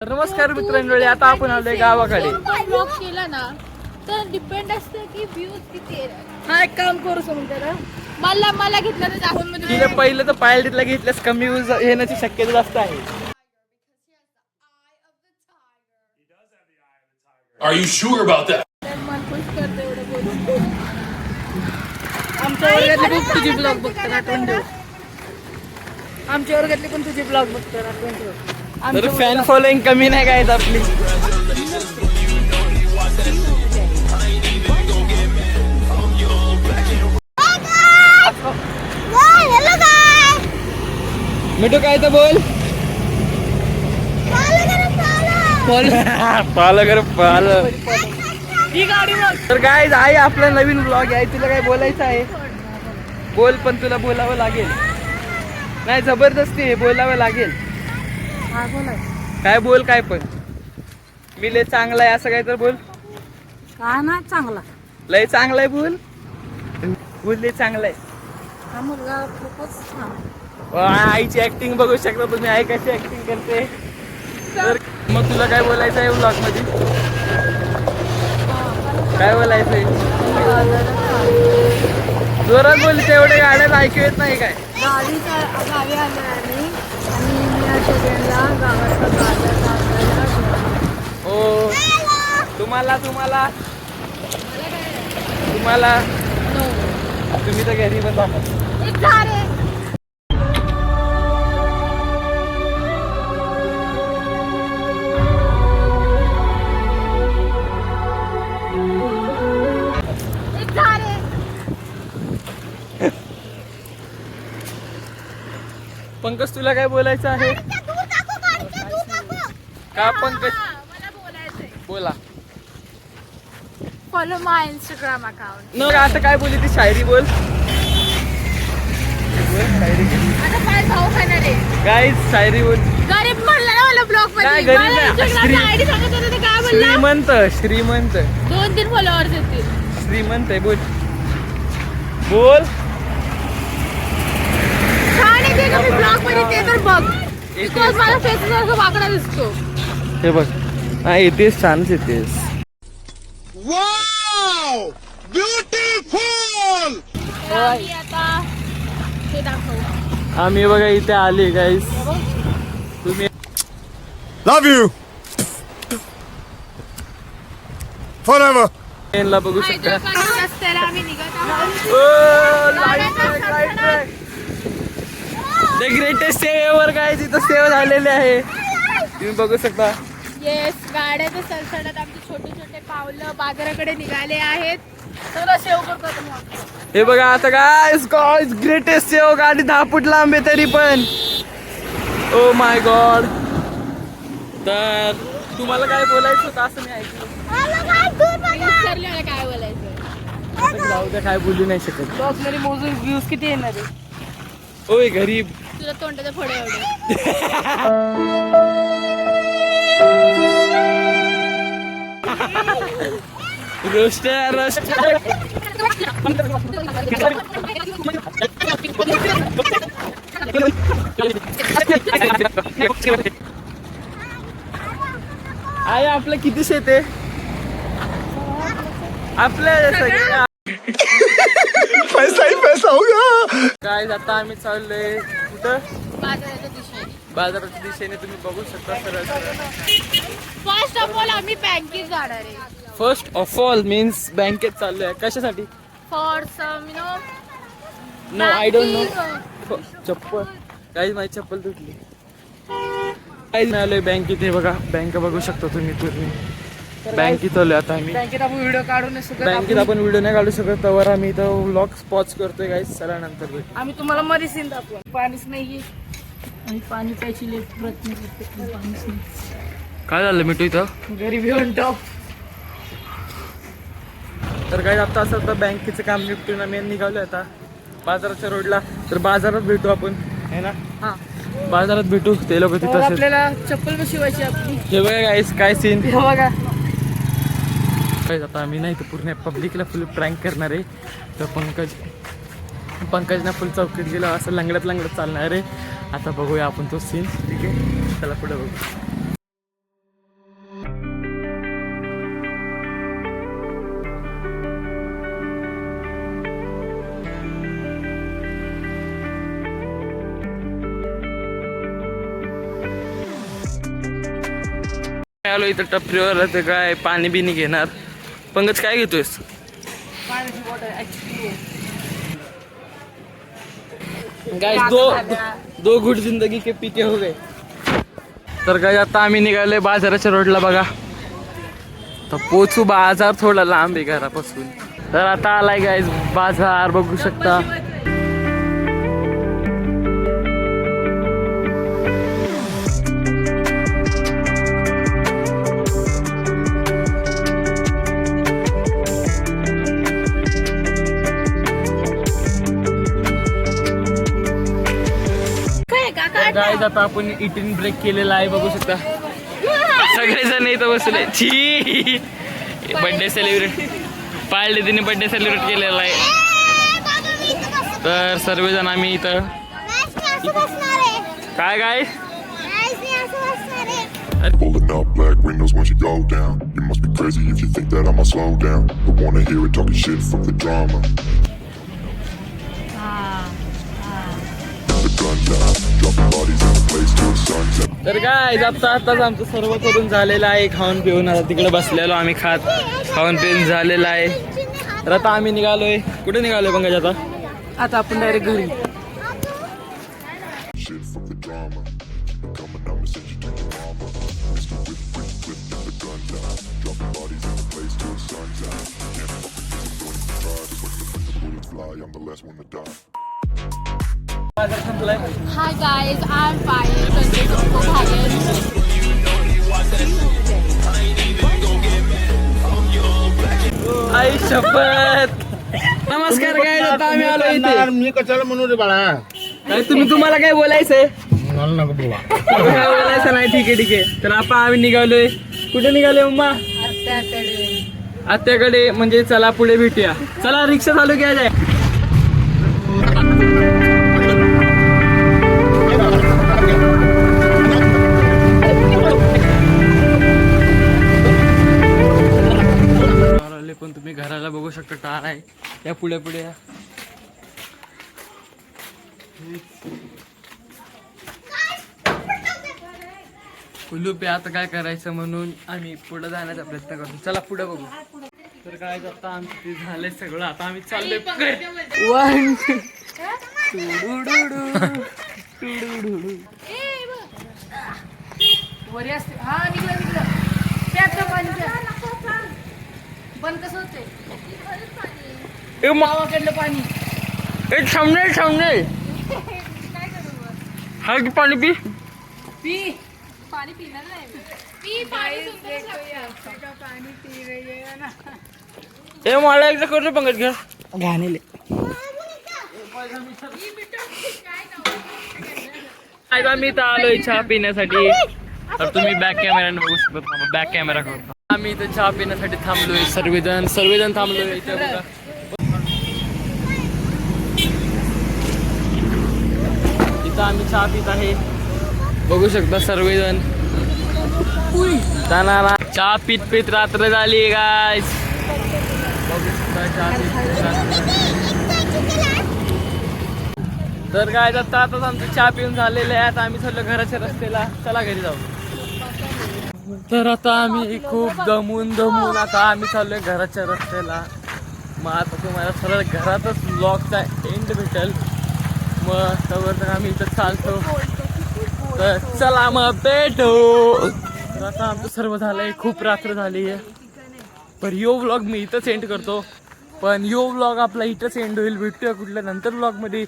नमस्कार मित्रांनो, आता आपण आलोय गावाकडे. ब्लॉग केला ना तर डिपेंड असतं की व्ह्यूज किती आहे. हा एक काम करू समजा मला घेतलं तर दाखवून मध्ये तिला पहिलं तर पायलटला घेतल्यास कमी व्ह्यूज येण्याची शक्यता जास्त आहे. Are you sure about that? मन खुश करते एवढं बोलून. आमच्या वर्गातले पण तुझी ब्लॉग बघतात आठवण ठेव. आमच्या वर्गातले पण तुझे ब्लॉग बघतात आठवण ठेव. तर फॅन फॉलोइंग कमी नाही काय आपली. मिठू काय तर बोल. तर काय आहे आपला नवीन ब्लॉग आहे. तुला काय बोलायचं आहे बोल, पण तुला बोलावं लागेल. नाही जबरदस्ती आहे, बोलावं लागेल. काय बोल, काय पण मी लय चांगला आहे असं काय तर बोल. का ना चांगला लय चांगला आहे बोल. बोल लय चांगला आहे. हा मुलगा खूपच छान. आईची ऍक्टिंग बघू शकता तुम्ही, आई कशी ऍक्टिंग करते. तर मग तुला काय बोलायचं आहे ब्लॉग मध्ये? काय बोलायचंय? जोरात बोलते, एवढे गाड्यात ऐकू येत नाही काय? गावी आलो आणि मी या सगळ्यांना गावाचा बाजार दाखवायला हो. तुम्हाला तुम्ही तर घरी पण जाणार. पंकज तुला काय बोलायचं आहे का? पंकज मला बोलायचंय. बोला. फॉलो माय इंस्टाग्राम अकाउंट. न आता काय बोलली ती शायरी बोल. आता काय भाऊ खाणार आहे? काय शायरी बोल. गरीब म्हणला ना मला ब्लॉग काय मध्ये. गरीब मला नाही, इंस्टाग्रामचा आयडी सांगत होता तर काय बोलला? श्रीमंत 2-3 फॉलोअर्स येतील. श्रीमंत आहे. बोल बोल. छान आहे का मी ब्लॉग मध्ये ते तर बघ. बिकॉज मला फेस सारखं वाकडा दिसतो. हे बघ, हा येतेस, छानच येतेस. आम्ही आता हे दाखवू. आम्ही बघा इथे आले गाईस. तुम्ही Love you. Forever. ट्रेनला बघू शकता. हैदराबाद रस्त्याला आम्ही निघत आहोत. द ग्रेटेस्ट सेव एव्हर गाईस इथं सेव झालेले आहे. तुम्ही बघू शकता. येस, गाड्याच्या सडसडत आमचे छोटे छोटे पावलं बाजाराकडे निघाले आहेत. चला सेव करतो मग. हे बघा आता गाईस ग्रेटेस्ट सेव गाडी 10 फूट लांब आहे तरी पण. Oh my God. तर तुम्हाला काय बोलायचं होतं असं मी ऐकलं. विचारलं काय बोलायचं. जाऊ द्या, काय बोलू नाही शकत. ब्लॉग मध्ये मोजून व्ह्यूज किती येणार आहे? ओय गरीब. तुला तोंडाचं फोडे एवढे. रोस्ट आहे. आपलं किती शेत आहे? आपल्या सगळ्या पैसा ही पैसा होगा. काय आता आम्ही चाललोय कुठं? बाजाराच्या दिशेने. बाजाराच्या दिशेने. तुम्ही बघू शकता सरळ सरळ. फर्स्ट ऑफ ऑल आम्ही बँकेत जाणार आहे. फर्स्ट ऑफ ऑल मीन्स बँकेत चाललोय. कशासाठी? For some no I don't know. चप्पल काही माझी चप्पल तुटली. काही आलोय बँकेत. हे बघा बँक बघू शकता तुम्ही पूर्ण. बँकेत आलोय आता आम्ही. बँकेत आपण व्हिडिओ काढू नाही शकत. बँकेत आपण व्हिडिओ नाही काढू शकत. त्यावर आम्ही इथं व्लॉग पॉज करतोय गाईस. चला नंतर भेटू. आम्ही तुम्हाला मध्ये सीन दाखवू. पाणीच नाहीये आणि पाणी प्यायची लेट प्रयत्न करतो. पाणीच नाही. काय झालं मिठू इथं? गरीबी ऑन टॉप. तर काय आता असं तर बँकेचं काम निपटून आम्ही निघालोय आता बाजाराच्या रोडला. तर बाजारात भेटू आपण, है ना? हा, बाजारात भेटू. ते लोक तिथं असेल. आपल्याला चप्पल पण शिवायची आपली. हे बघा गाईस काय सीन. हे बघा आता आम्ही नाही तर पूर्ण पब्लिकला फुल प्रँक करणार आहे. तर पंकजना फुल चौकीत गेलो असं लंगडत चालणार आहे. आता बघूया आपण तो सीन. ठीक आहे, चला पुढे बघू. आलो इथं टपरीवर ते काय पाणी बिनी घेणार. पंकज काय घेतोयस? गाइस दो गुड जिंदगी के पीके हो गए. तर काय आता आम्ही निघालोय बाजाराच्या रोडला बघा. तर पोचू बाजार थोडा लांब आहे घरापासून. तर आता आलाय गाइस बाजार बघू शकता. गाइस आता आपण इटिंग ब्रेक केलेला आहे बघू शकता. सगळेजण इथं बसले. छी बर्थडे सेलिब्रेट पाळले तिने बर्थडे सेलिब्रेट केलेला आहे. तर सर्वजण आम्ही इथं काय काय Pulling up black windows once you go down. You must be crazy if you think that I'ma slow down. But wanna hear it talking shit from the drama. The gun down, dropping bodies in the place till the sun's up. तर काय आताच आमचं सर्व करून झालेलं आहे. खाऊन पिऊन आता तिकडे बसलेलो आम्ही खाऊन पिऊन झालेलं आहे. तर आता आम्ही निघालोय. कुठे निघालोय पंकज आता? आता आपण डायरेक्ट घरी. Shit from the drama. Coming up and send you to your mama. Mr. Whip, the gun down, dropping bodies in the place till the sun's out. Can't fuck with this, I'm going to try. Just wait for the bullets fly, I'm the last one to die. Hi guys, I'm Payal from Disco Payal. आई शपथ. नमस्कार काय आता आम्ही आलो इथे. मी कशाला म्हणू रे बाळा. काय तुम्हाला काय बोलायचंय? मला नको बोला. काय बोलायचं नाही. ठीक आहे. तर आपण आम्ही निघालोय. कुठे निघालोय उम्मा? आत्याकडे. म्हणजे चला पुढे भेटूया. चला रिक्षा चालू घ्या जाय. पण तुम्ही घराला बघू शकता टार आहे. या पुढे या. कुलूप आहे. आता काय करायचं म्हणून आम्ही पुढे जाण्याचा प्रयत्न करतो. चला पुढे बघू. तर काय आता आमचं झालंय सगळं. आता आम्ही चाललोय. वरी असते. हा निघलं. त्यातलं पाणी बंद कसं होते? मावाकडलं पाणी. एक थांबणे. हा की पाणी पी. पाणी पिणार नाही. ए मला एकदा करतो पंकज घ्या. घाणेले. आम्ही इथं आलोय चहा पिण्यासाठी. तर तुम्ही बॅक कॅमेराने बघू शकता. बॅक कॅमेरा करतो. आम्ही इथं चहा पिण्यासाठी थांबलोय. सर्वजण थांबलोय इथे बघा. इथं आम्ही चहा पित आहे. बघू शकता सर्वजण. चहा पित रात्र झाली गाइस. बघू शकता चहा तर काय आताच आमचं चहा पिऊन झालेलं आहे. आता आम्ही चाललो घराच्या रस्त्याला. चला घरी जाऊ. तर आता आम्ही खूप दमून आता आम्ही चाललोय घराच्या रस्त्याला. मग आता तुम्हाला सरळ घरातच ब्लॉगचा एंड भेटेल. मग तर आम्ही इथं चालतो. तर चला मग भेटू. तर आता आमचं सर्व झालंय. खूप रात्र झाली आहे. पण यो व्लॉग मी इथंच एंड करतो. पण यो व्लॉग आपला इथंच एंड होईल. भेटूया कुठल्या नंतर व्लॉगमध्ये.